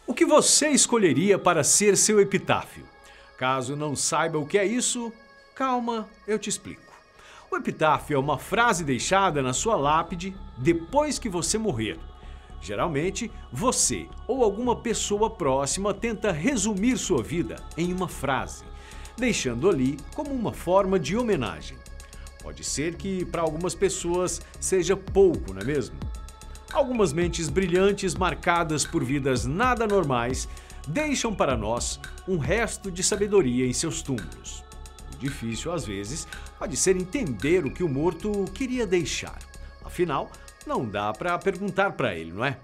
O que você escolheria para ser seu epitáfio? Caso não saiba o que é isso, calma, eu te explico. O epitáfio é uma frase deixada na sua lápide depois que você morrer. Geralmente, você ou alguma pessoa próxima tenta resumir sua vida em uma frase, deixando ali como uma forma de homenagem. Pode ser que para algumas pessoas seja pouco, não é mesmo? Algumas mentes brilhantes marcadas por vidas nada normais deixam para nós um resto de sabedoria em seus túmulos. O difícil, às vezes, pode ser entender o que o morto queria deixar. Afinal, não dá para perguntar para ele, não é?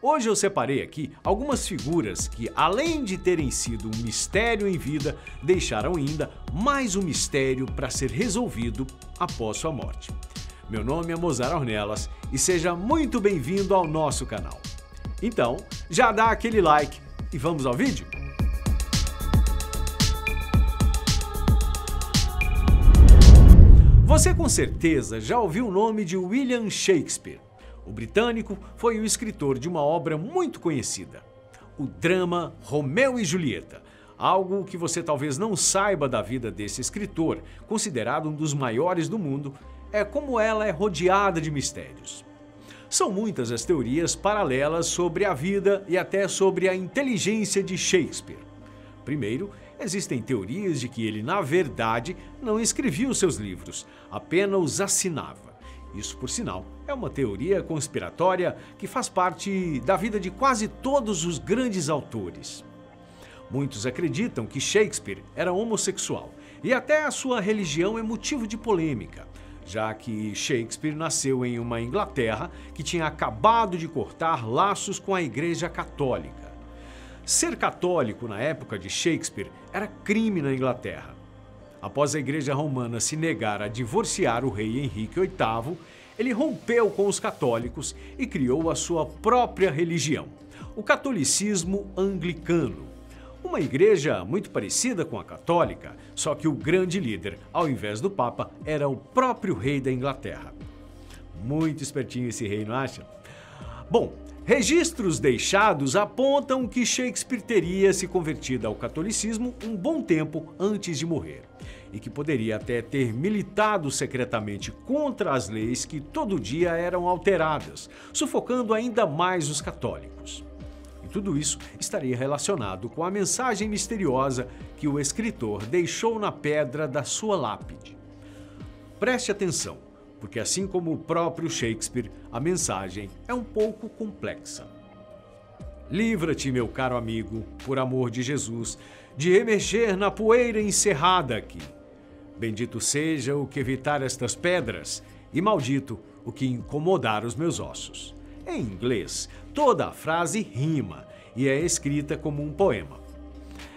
Hoje eu separei aqui algumas figuras que, além de terem sido um mistério em vida, deixaram ainda mais um mistério para ser resolvido após sua morte. Meu nome é Mozart Ornelas e seja muito bem-vindo ao nosso canal. Então, já dá aquele like e vamos ao vídeo? Você com certeza já ouviu o nome de William Shakespeare. O britânico foi o escritor de uma obra muito conhecida, o drama Romeu e Julieta. Algo que você talvez não saiba da vida desse escritor, considerado um dos maiores do mundo, é como ela é rodeada de mistérios. São muitas as teorias paralelas sobre a vida e até sobre a inteligência de Shakespeare. Primeiro, existem teorias de que ele, na verdade, não escrevia os seus livros, apenas os assinava. Isso, por sinal, é uma teoria conspiratória que faz parte da vida de quase todos os grandes autores. Muitos acreditam que Shakespeare era homossexual e até a sua religião é motivo de polêmica, já que Shakespeare nasceu em uma Inglaterra que tinha acabado de cortar laços com a Igreja Católica. Ser católico na época de Shakespeare era crime na Inglaterra. Após a Igreja Romana se negar a divorciar o rei Henrique VIII, ele rompeu com os católicos e criou a sua própria religião, o catolicismo anglicano. Uma igreja muito parecida com a católica, só que o grande líder, ao invés do Papa, era o próprio rei da Inglaterra. Muito espertinho esse rei, não acha? Bom, registros deixados apontam que Shakespeare teria se convertido ao catolicismo um bom tempo antes de morrer e que poderia até ter militado secretamente contra as leis que todo dia eram alteradas, sufocando ainda mais os católicos. E tudo isso estaria relacionado com a mensagem misteriosa que o escritor deixou na pedra da sua lápide. Preste atenção, porque assim como o próprio Shakespeare, a mensagem é um pouco complexa. Livra-te, meu caro amigo, por amor de Jesus, de emerger na poeira encerrada aqui. Bendito seja o que evitar estas pedras, e maldito o que incomodar os meus ossos. Em inglês, toda a frase rima e é escrita como um poema.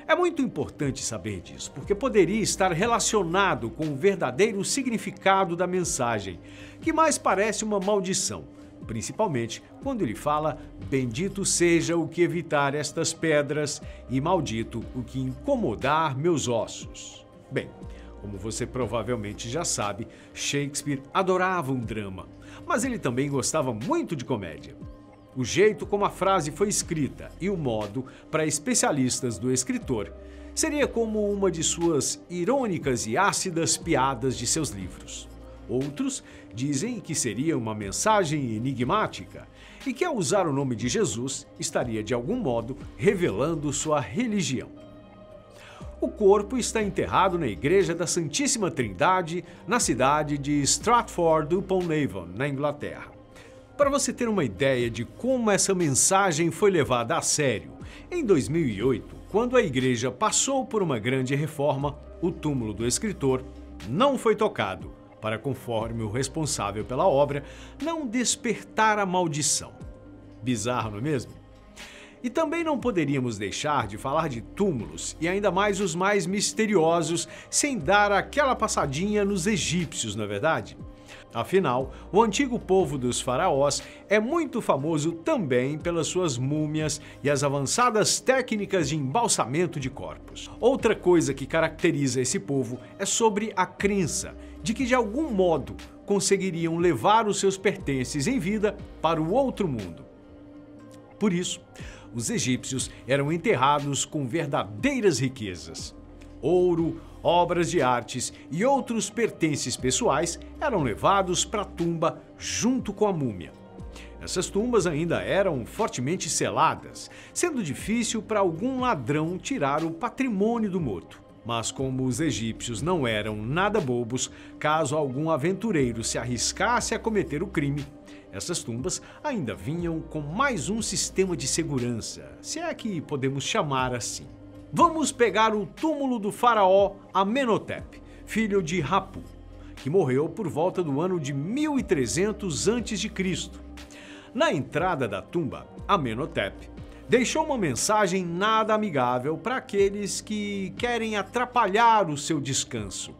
É muito importante saber disso, porque poderia estar relacionado com o verdadeiro significado da mensagem, que mais parece uma maldição, principalmente quando ele fala bendito seja o que evitar estas pedras e maldito o que incomodar meus ossos. Bem, como você provavelmente já sabe, Shakespeare adorava um drama, mas ele também gostava muito de comédia. O jeito como a frase foi escrita e o modo, para especialistas do escritor, seria como uma de suas irônicas e ácidas piadas de seus livros. Outros dizem que seria uma mensagem enigmática e que, ao usar o nome de Jesus, estaria de algum modo revelando sua religião. O corpo está enterrado na Igreja da Santíssima Trindade, na cidade de Stratford-upon-Avon, na Inglaterra. Para você ter uma ideia de como essa mensagem foi levada a sério, em 2008, quando a igreja passou por uma grande reforma, o túmulo do escritor não foi tocado, para, conforme o responsável pela obra, não despertar a maldição. Bizarro, não é mesmo? E também não poderíamos deixar de falar de túmulos, e ainda mais os mais misteriosos, sem dar aquela passadinha nos egípcios, não é verdade? Afinal, o antigo povo dos faraós é muito famoso também pelas suas múmias e as avançadas técnicas de embalsamento de corpos. Outra coisa que caracteriza esse povo é sobre a crença de que de algum modo conseguiriam levar os seus pertences em vida para o outro mundo. Por isso, Os egípcios eram enterrados com verdadeiras riquezas. Ouro, obras de artes e outros pertences pessoais eram levados para a tumba junto com a múmia. Essas tumbas ainda eram fortemente seladas, sendo difícil para algum ladrão tirar o patrimônio do morto. Mas como os egípcios não eram nada bobos, caso algum aventureiro se arriscasse a cometer o crime, essas tumbas ainda vinham com mais um sistema de segurança, se é que podemos chamar assim. Vamos pegar o túmulo do faraó Amenhotep, filho de Rapu, que morreu por volta do ano de 1300 a.C. Na entrada da tumba, Amenhotep deixou uma mensagem nada amigável para aqueles que querem atrapalhar o seu descanso.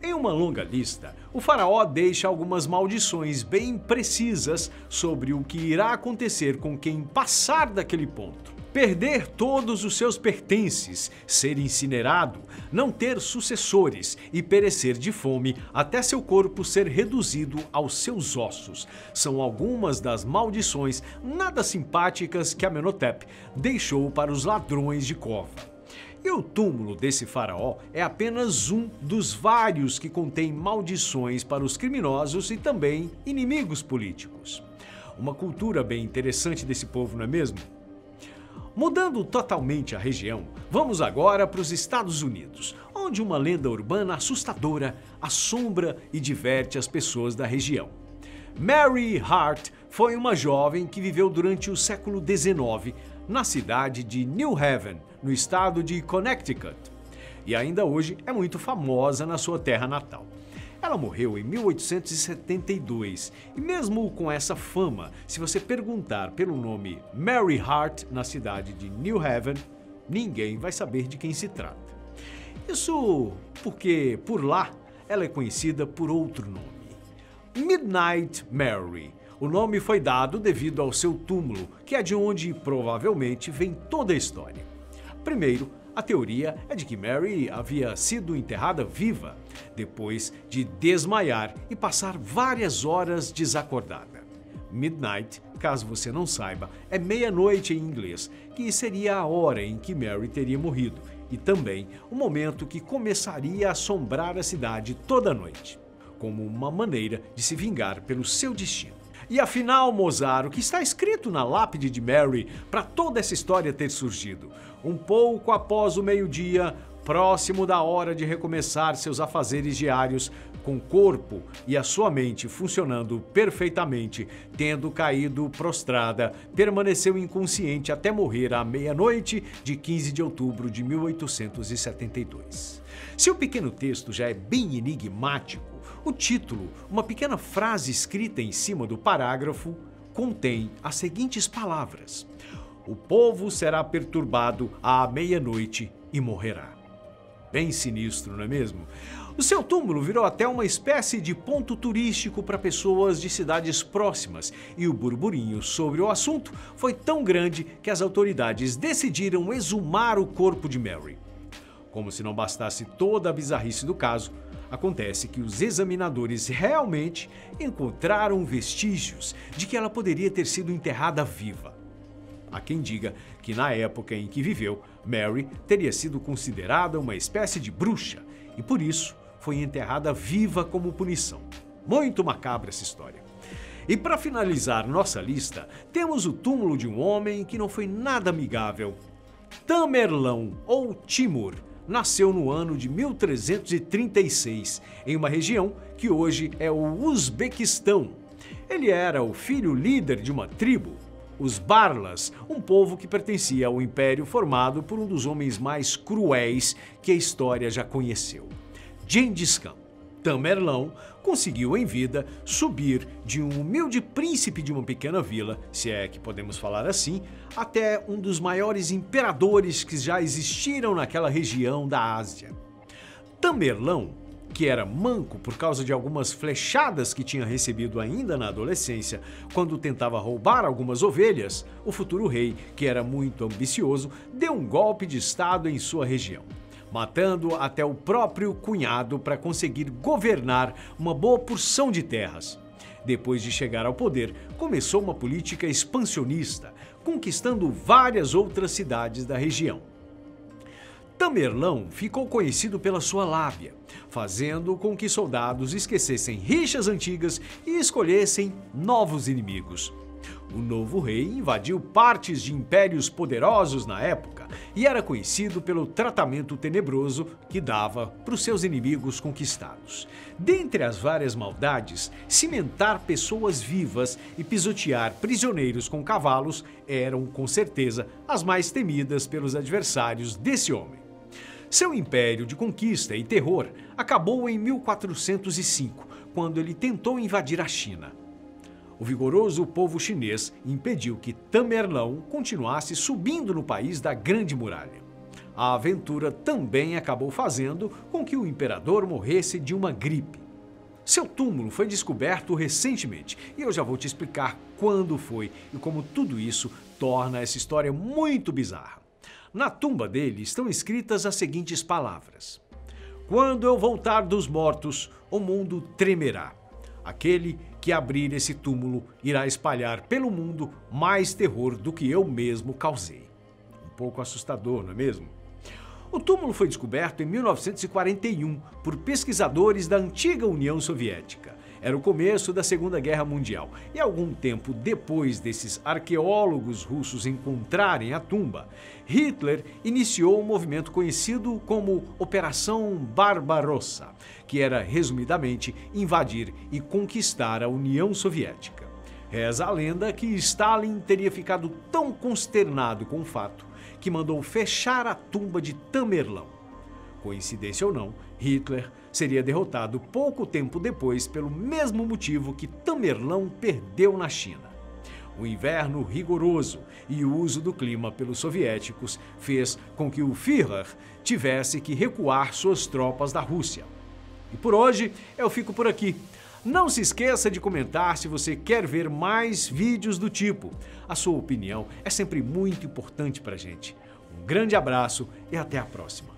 Em uma longa lista, o faraó deixa algumas maldições bem precisas sobre o que irá acontecer com quem passar daquele ponto. Perder todos os seus pertences, ser incinerado, não ter sucessores e perecer de fome até seu corpo ser reduzido aos seus ossos são algumas das maldições nada simpáticas que Amenhotep deixou para os ladrões de cova. E o túmulo desse faraó é apenas um dos vários que contém maldições para os criminosos e também inimigos políticos. Uma cultura bem interessante desse povo, não é mesmo? Mudando totalmente a região, vamos agora para os Estados Unidos, onde uma lenda urbana assustadora assombra e diverte as pessoas da região. Mary Hart foi uma jovem que viveu durante o século XIX na cidade de New Haven, no estado de Connecticut, e ainda hoje é muito famosa na sua terra natal. Ela morreu em 1872 e mesmo com essa fama, se você perguntar pelo nome Mary Hart na cidade de New Haven, ninguém vai saber de quem se trata. Isso porque por lá ela é conhecida por outro nome, Midnight Mary. O nome foi dado devido ao seu túmulo, que é de onde provavelmente vem toda a história. Primeiro, a teoria é de que Mary havia sido enterrada viva, depois de desmaiar e passar várias horas desacordada. Midnight, caso você não saiba, é meia-noite em inglês, que seria a hora em que Mary teria morrido, e também o momento que começaria a assombrar a cidade toda noite, como uma maneira de se vingar pelo seu destino. E afinal, Mozart, o que está escrito na lápide de Mary para toda essa história ter surgido? Um pouco após o meio-dia, próximo da hora de recomeçar seus afazeres diários, com o corpo e a sua mente funcionando perfeitamente, tendo caído prostrada, permaneceu inconsciente até morrer à meia-noite de 15 de outubro de 1872. Se o pequeno texto já é bem enigmático, o título, uma pequena frase escrita em cima do parágrafo, contém as seguintes palavras: o povo será perturbado à meia-noite e morrerá. Bem sinistro, não é mesmo? O seu túmulo virou até uma espécie de ponto turístico para pessoas de cidades próximas e o burburinho sobre o assunto foi tão grande que as autoridades decidiram exumar o corpo de Mary. Como se não bastasse toda a bizarrice do caso, acontece que os examinadores realmente encontraram vestígios de que ela poderia ter sido enterrada viva. Há quem diga que na época em que viveu, Mary teria sido considerada uma espécie de bruxa e por isso foi enterrada viva como punição. Muito macabra essa história. E para finalizar nossa lista, temos o túmulo de um homem que não foi nada amigável. Tamerlão, ou Timur, nasceu no ano de 1336, em uma região que hoje é o Uzbequistão. Ele era o filho líder de uma tribo, os Barlas, um povo que pertencia ao império formado por um dos homens mais cruéis que a história já conheceu, Gengis Khan. Tamerlão conseguiu em vida subir de um humilde príncipe de uma pequena vila, se é que podemos falar assim, até um dos maiores imperadores que já existiram naquela região da Ásia. Tamerlão, que era manco por causa de algumas flechadas que tinha recebido ainda na adolescência, quando tentava roubar algumas ovelhas, o futuro rei, que era muito ambicioso, deu um golpe de estado em sua região, matando até o próprio cunhado para conseguir governar uma boa porção de terras. Depois de chegar ao poder, começou uma política expansionista, conquistando várias outras cidades da região. Tamerlão ficou conhecido pela sua lábia, fazendo com que soldados esquecessem rixas antigas e escolhessem novos inimigos. O novo rei invadiu partes de impérios poderosos na época e era conhecido pelo tratamento tenebroso que dava para os seus inimigos conquistados. Dentre as várias maldades, cimentar pessoas vivas e pisotear prisioneiros com cavalos eram, com certeza, as mais temidas pelos adversários desse homem. Seu império de conquista e terror acabou em 1405, quando ele tentou invadir a China. O vigoroso povo chinês impediu que Tamerlão continuasse subindo no país da Grande Muralha. A aventura também acabou fazendo com que o imperador morresse de uma gripe. Seu túmulo foi descoberto recentemente e eu já vou te explicar quando foi e como tudo isso torna essa história muito bizarra. Na tumba dele estão escritas as seguintes palavras: "Quando eu voltar dos mortos, o mundo tremerá. Aquele que abrir esse túmulo irá espalhar pelo mundo mais terror do que eu mesmo causei." Um pouco assustador, não é mesmo? O túmulo foi descoberto em 1941 por pesquisadores da antiga União Soviética. Era o começo da Segunda Guerra Mundial e algum tempo depois desses arqueólogos russos encontrarem a tumba, Hitler iniciou um movimento conhecido como Operação Barbarossa, que era, resumidamente, invadir e conquistar a União Soviética. Reza a lenda que Stalin teria ficado tão consternado com o fato que mandou fechar a tumba de Tamerlão. Coincidência ou não, Hitler seria derrotado pouco tempo depois pelo mesmo motivo que Tamerlão perdeu na China. O inverno rigoroso e o uso do clima pelos soviéticos fez com que o Führer tivesse que recuar suas tropas da Rússia. E por hoje eu fico por aqui. Não se esqueça de comentar se você quer ver mais vídeos do tipo. A sua opinião é sempre muito importante pra gente. Um grande abraço e até a próxima.